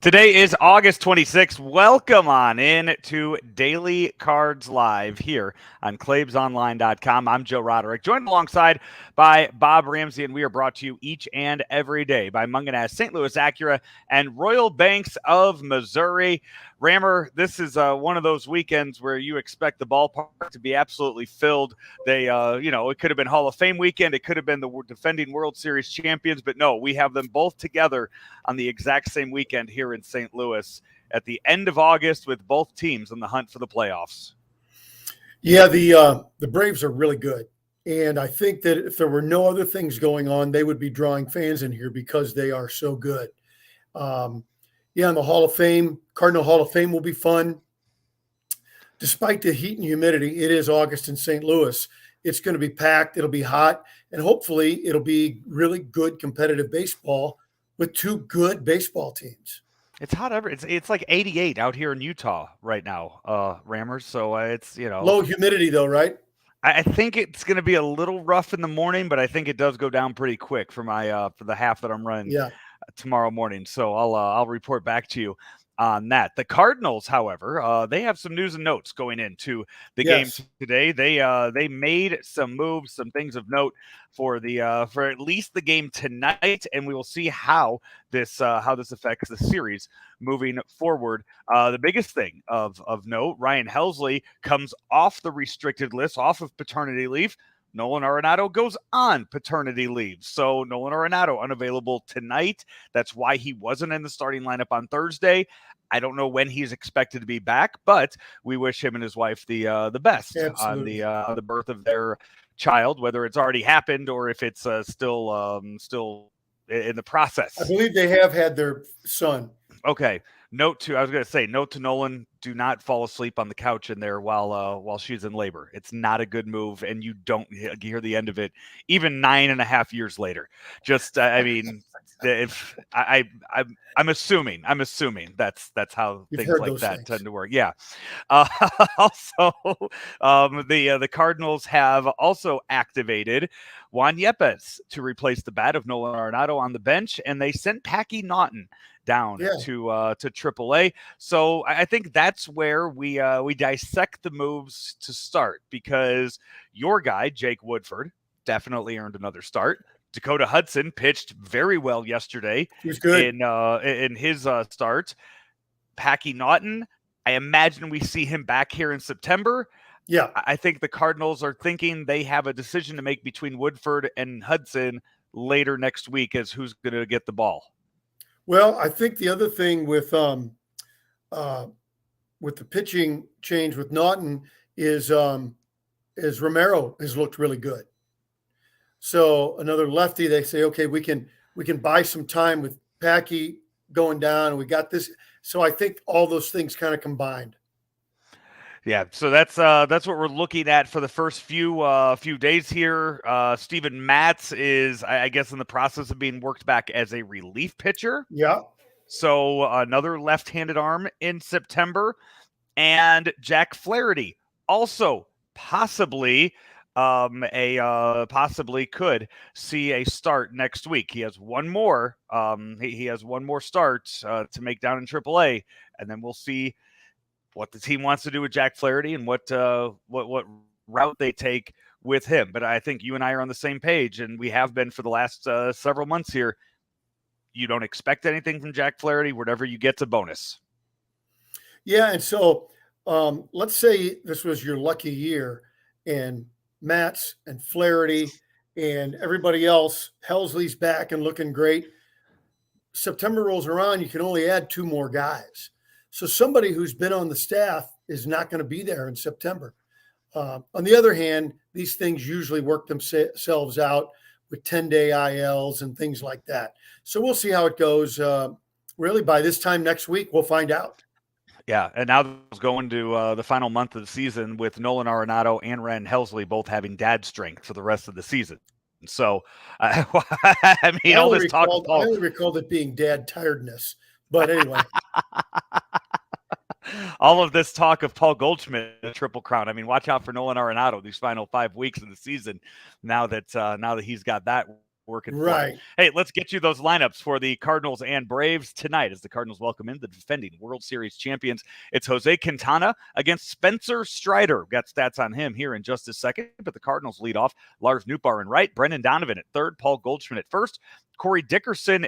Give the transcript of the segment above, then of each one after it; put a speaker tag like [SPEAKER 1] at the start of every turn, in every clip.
[SPEAKER 1] Today is August 26th. Welcome on in to Daily Cards Live here on ClaibsOnline.com. I'm Joe Roderick, joined alongside by Bob Ramsey, and we are brought to you each and every day by Munganess, St. Louis Acura, and Royal Banks of Missouri. Rammer, this is one of those weekends where you expect the ballpark to be absolutely filled. It could have been Hall of Fame weekend. It could have been the defending World Series champions, but no, we have them both together on the exact same weekend here in St. Louis at the end of August with both teams in the hunt for the playoffs.
[SPEAKER 2] Yeah, the Braves are really good. And I think that if there were no other things going on, they would be drawing fans in here because they are so good. And the Hall of Fame, Cardinal Hall of Fame will be fun. Despite the heat and humidity, it is August in St. Louis. It's going to be packed. It'll be hot. And hopefully it'll be really good competitive baseball with two good baseball teams.
[SPEAKER 1] It's hot it's like 88 out here in Utah right now, Rammers. So it's,
[SPEAKER 2] low humidity though, right?
[SPEAKER 1] I think it's going to be a little rough in the morning, but I think it does go down pretty quick for my for the half that I'm running tomorrow morning. So I'll report back to you on that. The Cardinals, however, they have some news and notes going into the game today. They made some moves, some things of note for at least the game tonight, and we will see how this affects the series moving forward. The biggest thing of note, Ryan Helsley comes off the restricted list, off of paternity leave. Nolan Arenado goes on paternity leave. So Nolan Arenado unavailable tonight. That's why he wasn't in the starting lineup on Thursday. I don't know when he's expected to be back, but we wish him and his wife the best on the birth of their child, whether it's already happened or if it's still in the process.
[SPEAKER 2] I believe they have had their son.
[SPEAKER 1] Okay. Note to Nolan, do not fall asleep on the couch in there while she's in labor. It's not a good move, and you don't hear the end of it even 9.5 years later. Just, if I'm assuming that's how
[SPEAKER 2] You've
[SPEAKER 1] things like that tend to work. Yeah. Also, the Cardinals have also activated Juan Yepes to replace the bat of Nolan Arenado on the bench, and they sent Packy Naughton down to AAA. So I think that's where we dissect the moves to start, because your guy Jake Woodford definitely earned another start. Dakota Hudson pitched very well yesterday.
[SPEAKER 2] He was good
[SPEAKER 1] in his start. Packy Naughton, I imagine we see him back here in September.
[SPEAKER 2] Yeah,
[SPEAKER 1] I think the Cardinals are thinking they have a decision to make between Woodford and Hudson later next week as who's going to get the ball.
[SPEAKER 2] Well, I think the other thing with the pitching change with Naughton is Romero has looked really good. So another lefty, they say, okay, we can buy some time with Packy going down, and we got this. So I think all those things kind of combined.
[SPEAKER 1] Yeah, so that's what we're looking at for the first few days here. Steven Matz is, I guess, in the process of being worked back as a relief pitcher.
[SPEAKER 2] Yeah.
[SPEAKER 1] So another left-handed arm in September, and Jack Flaherty also possibly could see a start next week. He has one more. He has one more start to make down in AAA, and then we'll see what the team wants to do with Jack Flaherty and what route they take with him. But I think you and I are on the same page, and we have been for the last several months here. You don't expect anything from Jack Flaherty. Whatever you get's a bonus.
[SPEAKER 2] Yeah, and so let's say this was your lucky year, and Matz and Flaherty and everybody else, Helsley's back and looking great. September rolls around, you can only add 2 more guys. So somebody who's been on the staff is not going to be there in September. On the other hand, these things usually work themselves out with 10-day ILs and things like that. So we'll see how it goes. Really, by this time next week, we'll find out.
[SPEAKER 1] Yeah, and now it's going to the final month of the season with Nolan Arenado and Ryan Helsley both having dad strength for the rest of the season. So, I only
[SPEAKER 2] recalled it being dad tiredness. But anyway.
[SPEAKER 1] All of this talk of Paul Goldschmidt, a Triple Crown. I mean, watch out for Nolan Arenado these final 5 weeks of the season. Now that he's got that working
[SPEAKER 2] right.
[SPEAKER 1] for. Hey, let's get you those lineups for the Cardinals and Braves tonight as the Cardinals welcome in the defending World Series champions. It's Jose Quintana against Spencer Strider. We've got stats on him here in just a second, but the Cardinals lead off Lars Nootbaar in right, Brendan Donovan at third, Paul Goldschmidt at first, Corey Dickerson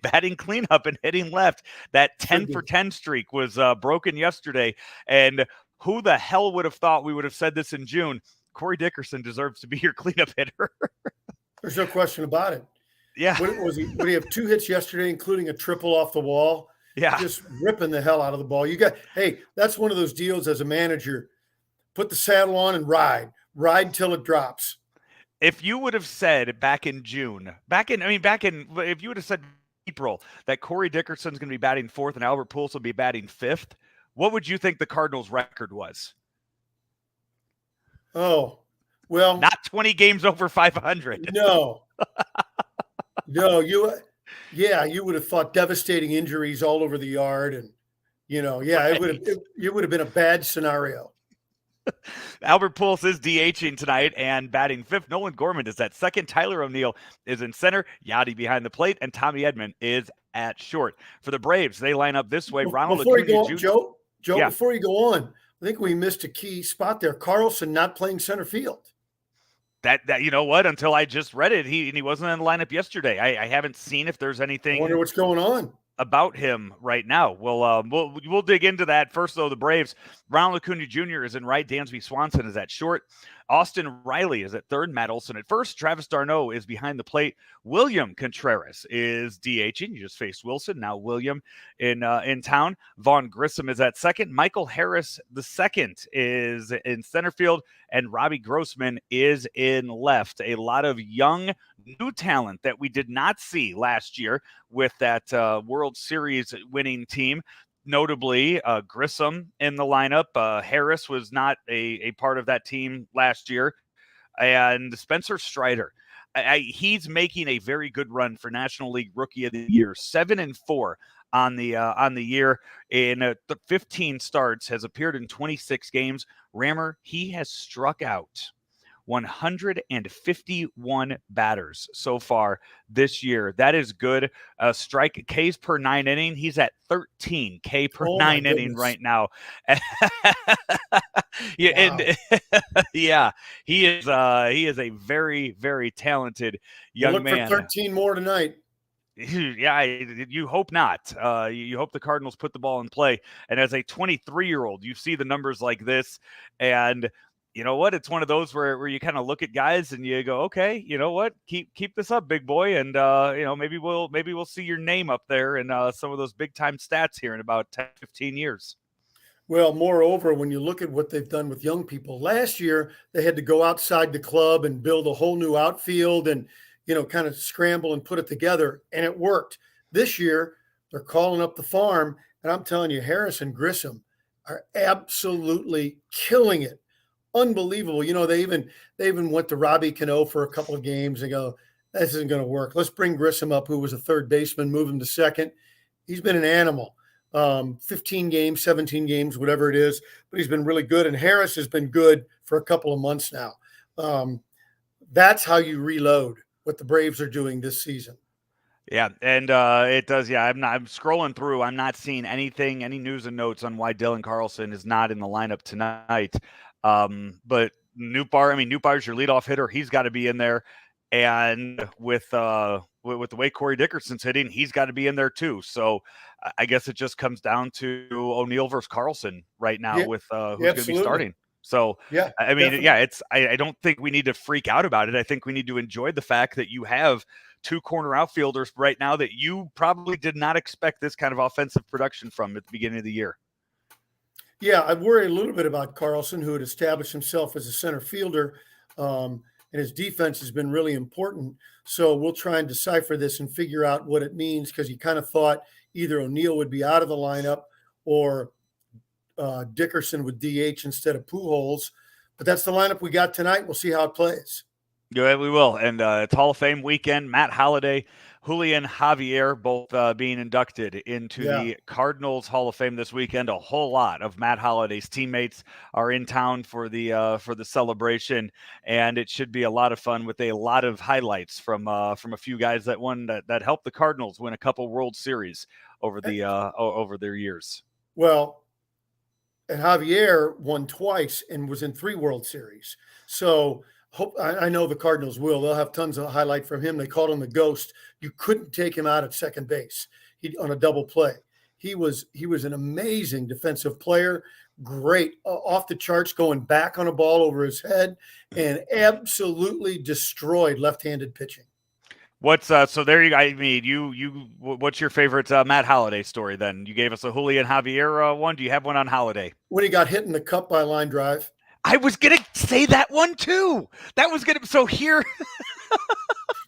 [SPEAKER 1] batting cleanup and hitting left. That 10 for 10 streak was broken yesterday, and who the hell would have thought we would have said this in June? Corey Dickerson deserves to be your cleanup hitter.
[SPEAKER 2] There's no question about it.
[SPEAKER 1] Yeah.
[SPEAKER 2] What was he? Would he have 2 hits yesterday, including a triple off the wall?
[SPEAKER 1] Yeah.
[SPEAKER 2] Just ripping the hell out of the ball. Hey, that's one of those deals as a manager. Put the saddle on and ride till it drops.
[SPEAKER 1] If you would have said back in June, if you would have said April that Corey Dickerson's going to be batting fourth and Albert Pujols will be batting fifth, what would you think the Cardinals' record was?
[SPEAKER 2] Oh, well,
[SPEAKER 1] not 20 games over 500.
[SPEAKER 2] No, you would have thought devastating injuries all over the yard, and right. it would have been a bad scenario.
[SPEAKER 1] Albert Pujols is DHing tonight and batting fifth. Nolan Gorman is at second. Tyler O'Neill is in center. Yachty behind the plate, and Tommy Edman is at short. For the Braves, they line up this way. Ronald Acuna Jr.
[SPEAKER 2] Joe, yeah. Before you go on, I think we missed a key spot there. Carlson not playing center field.
[SPEAKER 1] That you know what? Until I just read it, he wasn't in the lineup yesterday. I haven't seen if there's anything.
[SPEAKER 2] I wonder what's going on
[SPEAKER 1] about him right now. We'll dig into that. First, though, the Braves. Ronald Acuna Jr. is in right. Dansby Swanson is at short. Austin Riley is at third. Matt Olson at first. Travis d'Arnaud is behind the plate. William Contreras is DHing. You just faced Wilson. Now William in town. Vaughn Grissom is at second. Michael Harris II is in center field. And Robbie Grossman is in left. A lot of young, new talent that we did not see last year with that World Series winning team. Notably, Grissom in the lineup. Harris was not a part of that team last year. And Spencer Strider. He's making a very good run for National League Rookie of the Year. 7-4 on the year in the 15 starts, has appeared in 26 games. Rammer, he has struck out 151 batters so far this year. That is good. Strike Ks per 9 inning. He's at 13 K per 9 inning right now. Yeah, wow. And yeah, he is a very, very talented young man.
[SPEAKER 2] Look for 13 more tonight.
[SPEAKER 1] Yeah, you hope not. You hope the Cardinals put the ball in play. And as a 23-year-old, you see the numbers like this, and you know what? It's one of those where you kind of look at guys and you go, okay, you know what? Keep this up, big boy, and maybe we'll see your name up there in some of those big time stats here in about 10, 15 years.
[SPEAKER 2] Well, moreover, when you look at what they've done with young people, last year they had to go outside the club and build a whole new outfield and kind of scramble and put it together, and it worked. This year, they're calling up the farm, and I'm telling you, Harris and Grissom are absolutely killing it. Unbelievable. They even went to Robbie Cano for a couple of games and go, this isn't going to work. Let's bring Grissom up, who was a third baseman, move him to second. He's been an animal. 15 games, 17 games, whatever it is, but he's been really good. And Harris has been good for a couple of months now. That's how you reload. What the Braves are doing this season.
[SPEAKER 1] Yeah, and it does. Yeah, I'm scrolling through. I'm not seeing any news and notes on why Dylan Carlson is not in the lineup tonight. But Nootbaar's your leadoff hitter. He's got to be in there. And with the way Corey Dickerson's hitting, he's got to be in there too. So I guess it just comes down to O'Neill versus Carlson right now with who's going to be starting. So, yeah, I mean, definitely. Yeah, I don't think we need to freak out about it. I think we need to enjoy the fact that you have 2 corner outfielders right now that you probably did not expect this kind of offensive production from at the beginning of the year.
[SPEAKER 2] Yeah, I worry a little bit about Carlson, who had established himself as a center fielder, and his defense has been really important. So we'll try and decipher this and figure out what it means, because he kind of thought either O'Neill would be out of the lineup or Dickerson with DH instead of Pujols, but that's the lineup we got tonight. We'll see how it plays.
[SPEAKER 1] Yeah, we will. And it's Hall of Fame weekend. Matt Holliday Julian Javier both being inducted into the Cardinals Hall of Fame this weekend. A whole lot of Matt Holliday's teammates are in town for the celebration, and it should be a lot of fun with a lot of highlights from a few guys that helped the Cardinals win a couple World Series over their years.
[SPEAKER 2] Well, and Javier won twice and was in 3 World Series. So I know the Cardinals will. They'll have tons of highlight from him. They called him the Ghost. You couldn't take him out at second base. On a double play. He was an amazing defensive player. Great, off the charts, going back on a ball over his head, and absolutely destroyed left-handed pitching.
[SPEAKER 1] What's so there you? I mean, what's your favorite Matt Holliday story? Then you gave us a Julian Javier one. Do you have one on Holliday?
[SPEAKER 2] When he got hit in the cup by a line drive.
[SPEAKER 1] I was gonna say that one too. So here.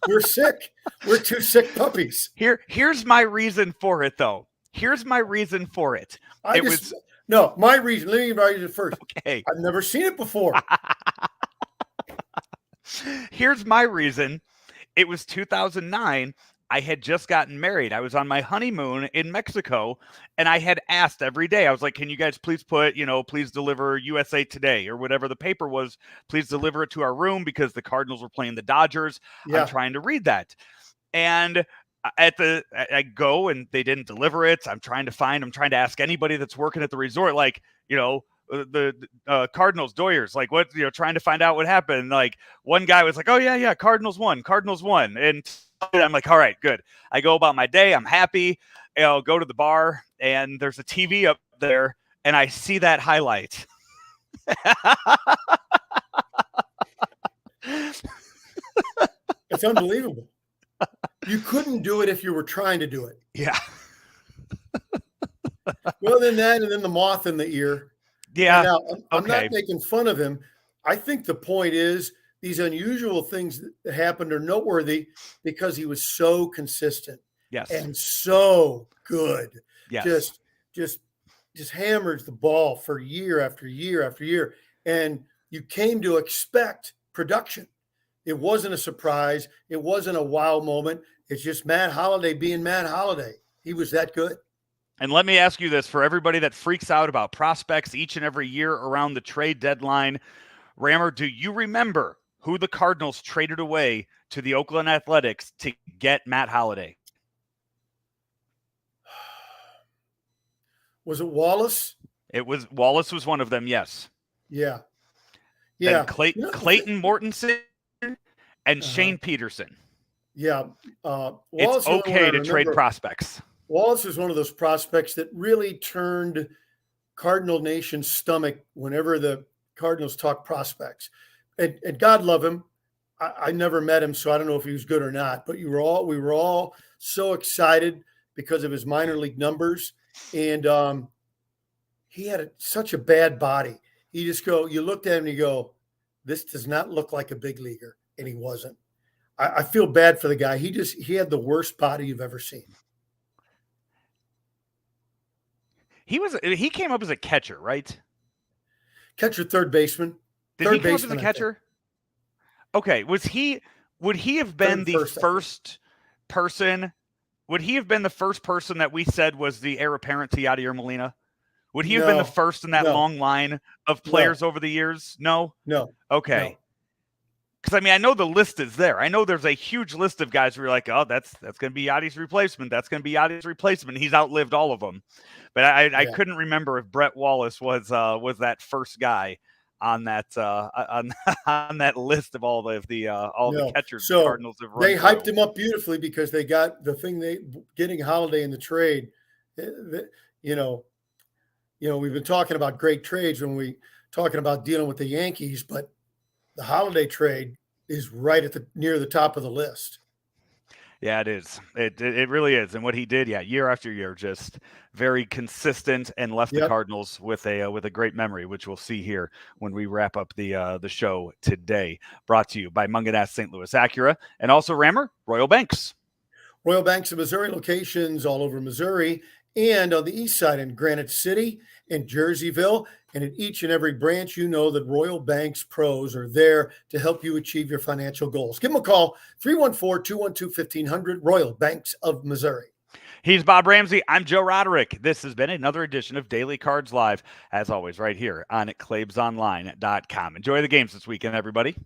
[SPEAKER 2] We're sick. We're 2 sick puppies.
[SPEAKER 1] Here's my reason for it, though. Here's my reason for it.
[SPEAKER 2] My reason. Let me write it first.
[SPEAKER 1] Okay.
[SPEAKER 2] I've never seen it before.
[SPEAKER 1] Here's my reason. It was 2009. I had just gotten married. I was on my honeymoon in Mexico, and I had asked every day. I was like, can you guys please please deliver USA Today or whatever the paper was. Please deliver it to our room because the Cardinals were playing the Dodgers. Yeah. I'm trying to read that. And I go and they didn't deliver it. I'm trying to ask anybody that's working at the resort, like, the Cardinals, Doyers, like what, trying to find out what happened. Like one guy was like, oh yeah, Cardinals won. And I'm like, all right, good. I go about my day. I'm happy. I'll go to the bar and there's a TV up there and I see that highlight.
[SPEAKER 2] It's unbelievable. You couldn't do it if you were trying to do it.
[SPEAKER 1] Yeah.
[SPEAKER 2] Well, then that, and then the moth in the ear.
[SPEAKER 1] Yeah.
[SPEAKER 2] Now, I'm not making fun of him. I think the point is these unusual things that happened are noteworthy because he was so consistent.
[SPEAKER 1] Yes.
[SPEAKER 2] And so good.
[SPEAKER 1] Yes.
[SPEAKER 2] Just hammers the ball for year after year after year. And you came to expect production. It wasn't a surprise. It wasn't a wow moment. It's just Matt Holliday being Matt Holliday. He was that good.
[SPEAKER 1] And let me ask you this, for everybody that freaks out about prospects each and every year around the trade deadline, Rammer, do you remember who the Cardinals traded away to the Oakland Athletics to get Matt Holliday?
[SPEAKER 2] Was it Wallace?
[SPEAKER 1] Wallace was one of them, yes.
[SPEAKER 2] Yeah.
[SPEAKER 1] And Clayton Mortensen and Shane Peterson.
[SPEAKER 2] Yeah.
[SPEAKER 1] It's okay to trade prospects.
[SPEAKER 2] Wallace is one of those prospects that really turned Cardinal Nation's stomach whenever the Cardinals talk prospects. And God love him. I never met him, so I don't know if he was good or not. But we were all so excited because of his minor league numbers. And he had such a bad body. You looked at him and you go, this does not look like a big leaguer. And he wasn't. I feel bad for the guy. He had the worst body you've ever seen.
[SPEAKER 1] He came up as a catcher, right?
[SPEAKER 2] Catcher, third baseman.
[SPEAKER 1] Did he come up as a catcher? Okay. Would he have been the first person? Would he have been the first person that we said was the heir apparent to Yadier Molina? Would he have been the first in that long line of players over the years? No?
[SPEAKER 2] No.
[SPEAKER 1] Okay.
[SPEAKER 2] No.
[SPEAKER 1] Because, I mean, I know the list is there. I know there's a huge list of guys who are like, oh, that's going to be Yadi's replacement. That's going to be Yadi's replacement. He's outlived all of them. But I couldn't remember if Brett Wallace was that first guy on that on that list of all the catchers the Cardinals have run.
[SPEAKER 2] They hyped him up beautifully because they got the thing getting Holliday in the trade. We've been talking about great trades when we talking about dealing with the Yankees, but the Holliday trade is right at near the top of the list.
[SPEAKER 1] Yeah, it is. It really is. And what he did, year after year, just very consistent and left the Cardinals with a great memory, which we'll see here when we wrap up the show today. Brought to you by Munganess St. Louis Acura and also Rammer, Royal Banks.
[SPEAKER 2] Royal Banks of Missouri, locations all over Missouri and on the east side in Granite City, in Jerseyville, And at each and every branch, you know that Royal Bank's pros are there to help you achieve your financial goals. Give them a call, 314-212-1500, Royal Banks of Missouri.
[SPEAKER 1] He's Bob Ramsey. I'm Joe Roderick. This has been another edition of Daily Cards Live, as always, right here on ClaibsOnline.com. Enjoy the games this weekend, everybody.